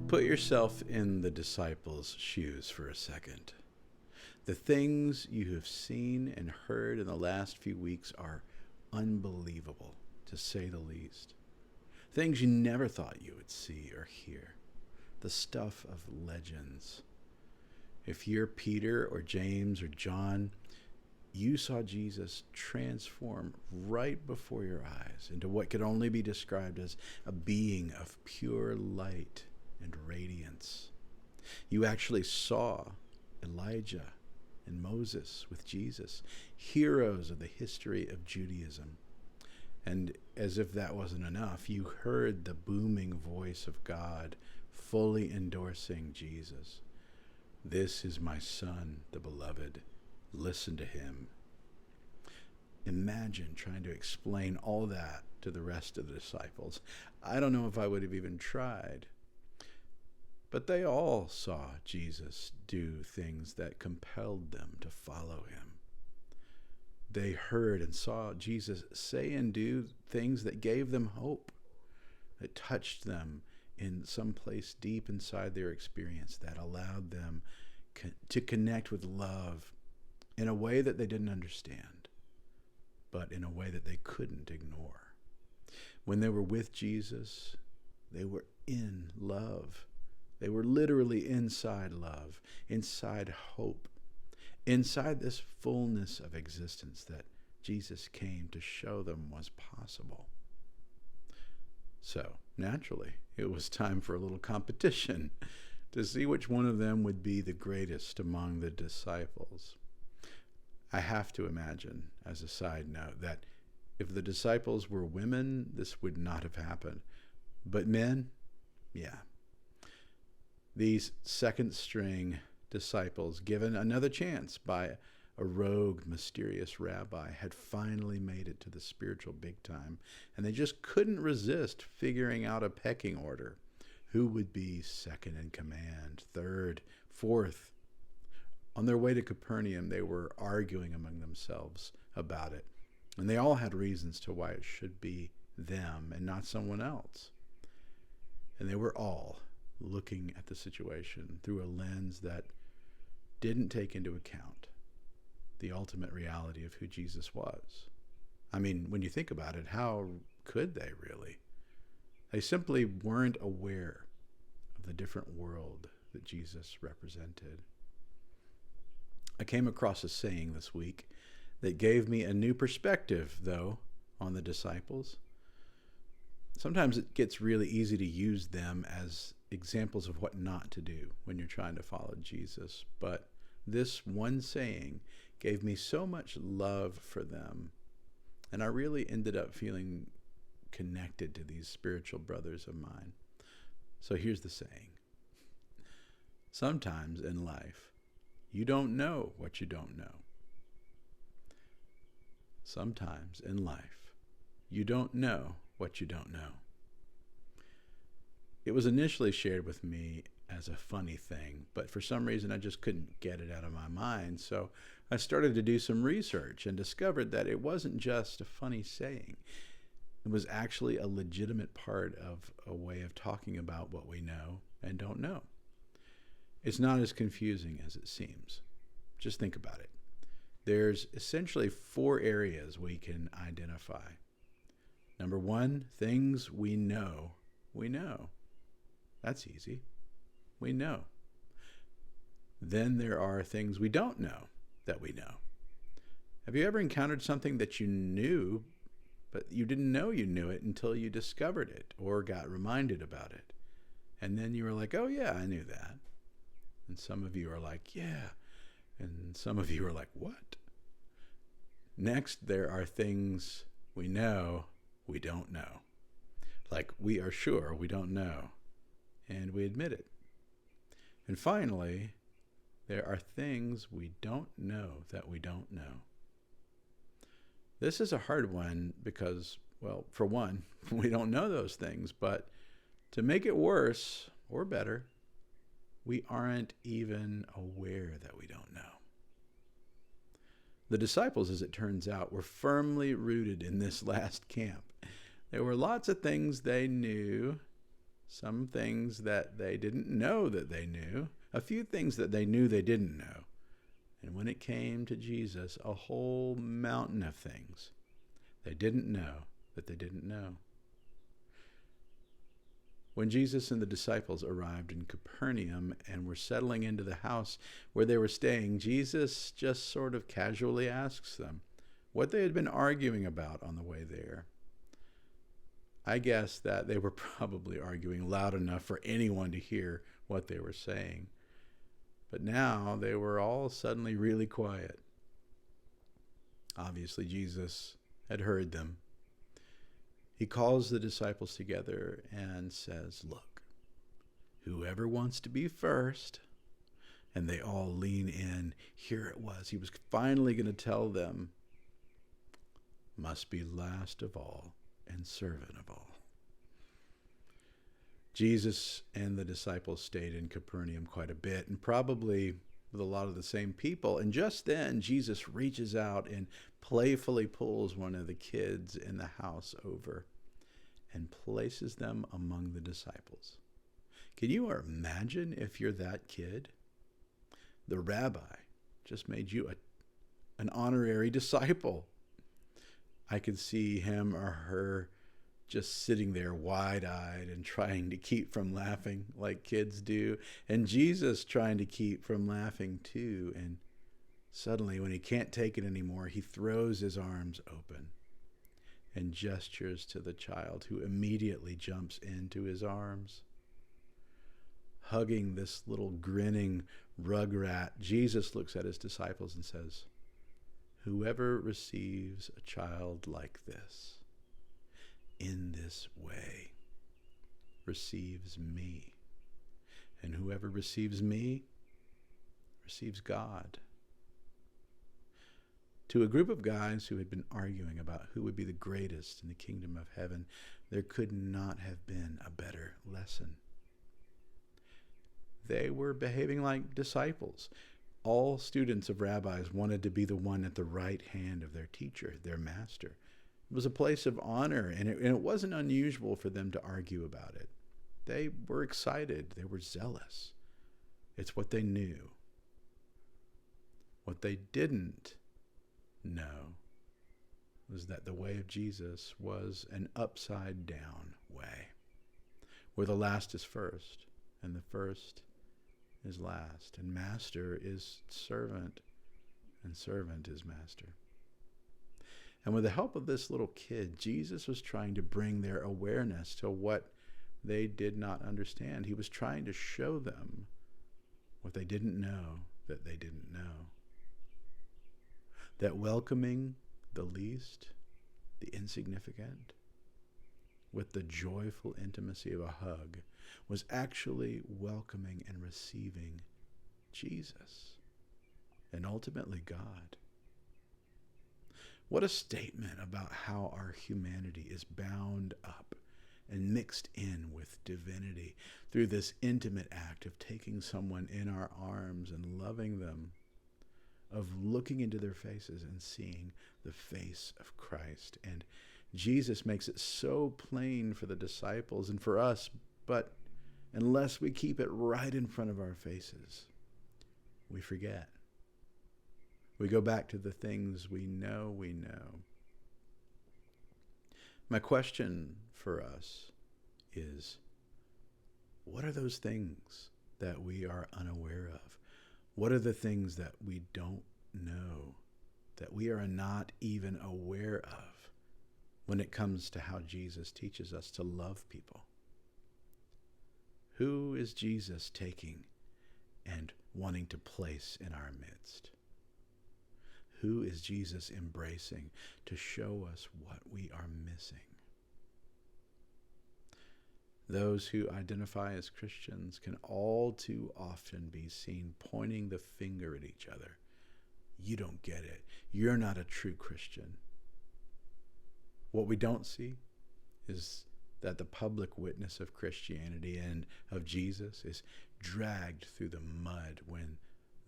Put yourself in the disciples' shoes for a second. The things you have seen and heard in the last few weeks are unbelievable, to say the least. Things you never thought you would see or hear. The stuff of legends. If you're Peter or James or John, you saw Jesus transform right before your eyes into what could only be described as a being of pure light and radiance. You actually saw Elijah and Moses with Jesus, heroes of the history of Judaism. And as if that wasn't enough, you heard the booming voice of God fully endorsing Jesus. This is my son, the beloved. Listen to him. Imagine trying to explain all that to the rest of the disciples. I don't know if I would have even tried. But they all saw Jesus do things that compelled them to follow him. They heard and saw Jesus say and do things that gave them hope, that touched them in some place deep inside their experience, that allowed them to connect with love in a way that they didn't understand, but in a way that they couldn't ignore. When they were with Jesus, they were in love. They were literally inside love, inside hope, inside this fullness of existence that Jesus came to show them was possible. So, naturally, it was time for a little competition to see which one of them would be the greatest among the disciples. I have to imagine, as a side note, that if the disciples were women, this would not have happened. But men, yeah. These second-string disciples, given another chance by a rogue, mysterious rabbi, had finally made it to the spiritual big time, and they just couldn't resist figuring out a pecking order. Who would be second in command, third, fourth? On their way to Capernaum, they were arguing among themselves about it, and they all had reasons to why it should be them and not someone else. And they were all looking at the situation through a lens that didn't take into account the ultimate reality of who Jesus was. I mean, when you think about it, how could they really? They simply weren't aware of the different world that Jesus represented. I came across a saying this week that gave me a new perspective, though, on the disciples. Sometimes it gets really easy to use them as examples of what not to do when you're trying to follow Jesus. But this one saying gave me so much love for them. And I really ended up feeling connected to these spiritual brothers of mine. So here's the saying. Sometimes in life, you don't know what you don't know. Sometimes in life, you don't know what you don't know. It was initially shared with me as a funny thing, but for some reason I just couldn't get it out of my mind. So I started to do some research and discovered that it wasn't just a funny saying. It was actually a legitimate part of a way of talking about what we know and don't know. It's not as confusing as it seems. Just think about it. There's essentially 4 areas we can identify. Number 1, things we know. That's easy. We know. Then there are things we don't know that we know. Have you ever encountered something that you knew, but you didn't know you knew it until you discovered it or got reminded about it? And then you were like, oh yeah, I knew that. And some of you are like, yeah. And some of you are like, what? Next, there are things we know we don't know. Like we are sure we don't know, and we admit it. And finally, there are things we don't know that we don't know. This is a hard one because, well, for one, we don't know those things, but to make it worse or better, we aren't even aware that we don't know. The disciples, as it turns out, were firmly rooted in this last camp. There were lots of things they knew, some things that they didn't know that they knew, a few things that they knew they didn't know. And when it came to Jesus, a whole mountain of things they didn't know that they didn't know. When Jesus and the disciples arrived in Capernaum and were settling into the house where they were staying, Jesus just sort of casually asks them what they had been arguing about on the way there. I guess that they were probably arguing loud enough for anyone to hear what they were saying. But now they were all suddenly really quiet. Obviously, Jesus had heard them. He calls the disciples together and says, "Look, whoever wants to be first," and they all lean in. Here it was. He was finally going to tell them, "Must be last of all and servant of all." Jesus and the disciples stayed in Capernaum quite a bit, and probably with a lot of the same people. And just then, Jesus reaches out and playfully pulls one of the kids in the house over and places them among the disciples. Can you imagine if you're that kid? The rabbi just made you an honorary disciple. I could see him or her just sitting there wide-eyed and trying to keep from laughing like kids do, and Jesus trying to keep from laughing too. And suddenly, when he can't take it anymore, he throws his arms open and gestures to the child, who immediately jumps into his arms. Hugging this little grinning rugrat, Jesus looks at his disciples and says, "Whoever receives a child like this, in this way, receives me. And whoever receives me, receives God." To a group of guys who had been arguing about who would be the greatest in the kingdom of heaven, there could not have been a better lesson. They were behaving like disciples. All students of rabbis wanted to be the one at the right hand of their teacher, their master. It was a place of honor, and it wasn't unusual for them to argue about it. They were excited. They were zealous. It's what they knew. What they didn't know was that the way of Jesus was an upside-down way, where the last is first, and the first is last, and master is servant, and servant is master. And with the help of this little kid, Jesus was trying to bring their awareness to what they did not understand. He was trying to show them what they didn't know that they didn't know. That welcoming the least, the insignificant, with the joyful intimacy of a hug, was actually welcoming and receiving Jesus, and ultimately God. What a statement about how our humanity is bound up and mixed in with divinity through this intimate act of taking someone in our arms and loving them, of looking into their faces and seeing the face of Christ. And Jesus makes it so plain for the disciples and for us, but unless we keep it right in front of our faces, we forget. We go back to the things we know we know. My question for us is, what are those things that we are unaware of? What are the things that we don't know, that we are not even aware of when it comes to how Jesus teaches us to love people? Who is Jesus taking and wanting to place in our midst? Who is Jesus embracing to show us what we are missing? Those who identify as Christians can all too often be seen pointing the finger at each other. You don't get it. You're not a true Christian. What we don't see is that the public witness of Christianity and of Jesus is dragged through the mud when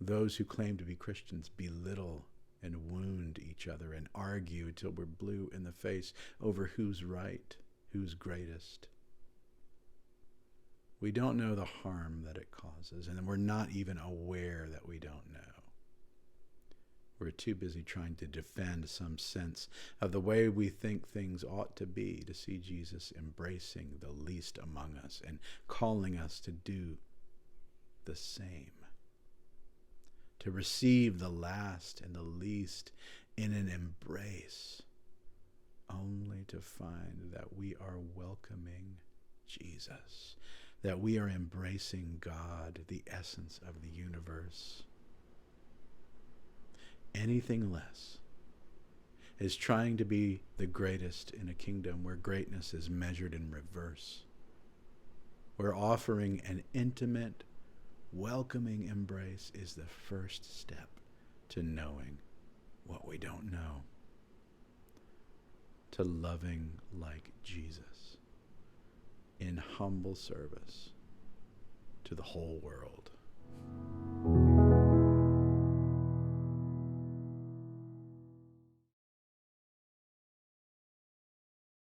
those who claim to be Christians belittle and wound each other and argue till we're blue in the face over who's right, who's greatest. We don't know the harm that it causes, and we're not even aware that we don't know. We're too busy trying to defend some sense of the way we think things ought to be to see Jesus embracing the least among us and calling us to do the same. To receive the last and the least in an embrace, only to find that we are welcoming Jesus, that we are embracing God, the essence of the universe. Anything less is trying to be the greatest in a kingdom where greatness is measured in reverse. Where offering an intimate, welcoming embrace is the first step to knowing what we don't know, to loving like Jesus in humble service to the whole world.